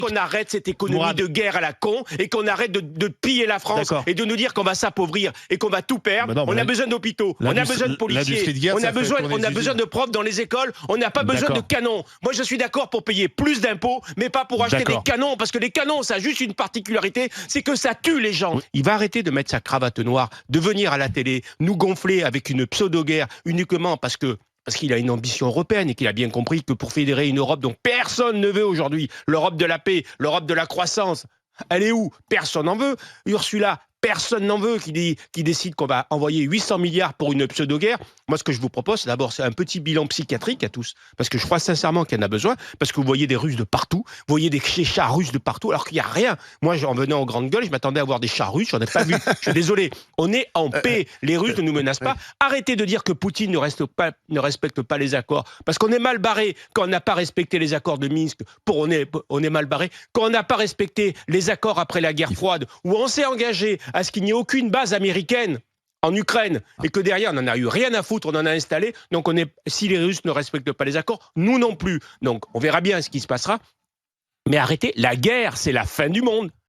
qu'on arrête cette économie de guerre à la con et qu'on arrête de piller la France et de nous dire qu'on va s'appauvrir et qu'on va tout perdre. On a besoin d'hôpitaux, on a besoin de policiers, on a besoin de profs dans les écoles, on n'a pas besoin de canons. Moi, je suis d'accord pour payer plus d'impôts, mais pas pour acheter des canons, parce que les canons, ça a juste une particularité, c'est que ça tue les gens. Il va arrêter de mettre sa cravate noire, de venir à la télé, nous gonfler avec une pseudo-guerre uniquement parce qu'il a une ambition européenne et qu'il a bien compris que pour fédérer une Europe dont personne ne veut aujourd'hui, l'Europe de la paix, l'Europe de la croissance, elle est où? Personne n'en veut. Ursula, personne n'en veut, qui décide qu'on va envoyer 800 milliards pour une pseudo-guerre. Moi, ce que je vous propose, d'abord, c'est un petit bilan psychiatrique à tous, parce que je crois sincèrement qu'il y en a besoin, parce que vous voyez des Russes de partout, vous voyez des chars russes de partout, alors qu'il n'y a rien. Moi, en venant aux Grandes Gueules, je m'attendais à voir des chars russes, j'en ai pas vu. Je suis désolé, on est en paix, les Russes ne nous menacent pas. Arrêtez de dire que Poutine ne respecte pas les accords, parce qu'on est mal barré quand on n'a pas respecté les accords de Minsk, on est mal barré, quand on n'a pas respecté les accords après la guerre froide, où on s'est engagé à ce qu'il n'y ait aucune base américaine en Ukraine, et que derrière, on n'en a eu rien à foutre, on en a installé. Donc, si les Russes ne respectent pas les accords, nous non plus. Donc, on verra bien ce qui se passera. Mais arrêtez, la guerre, c'est la fin du monde.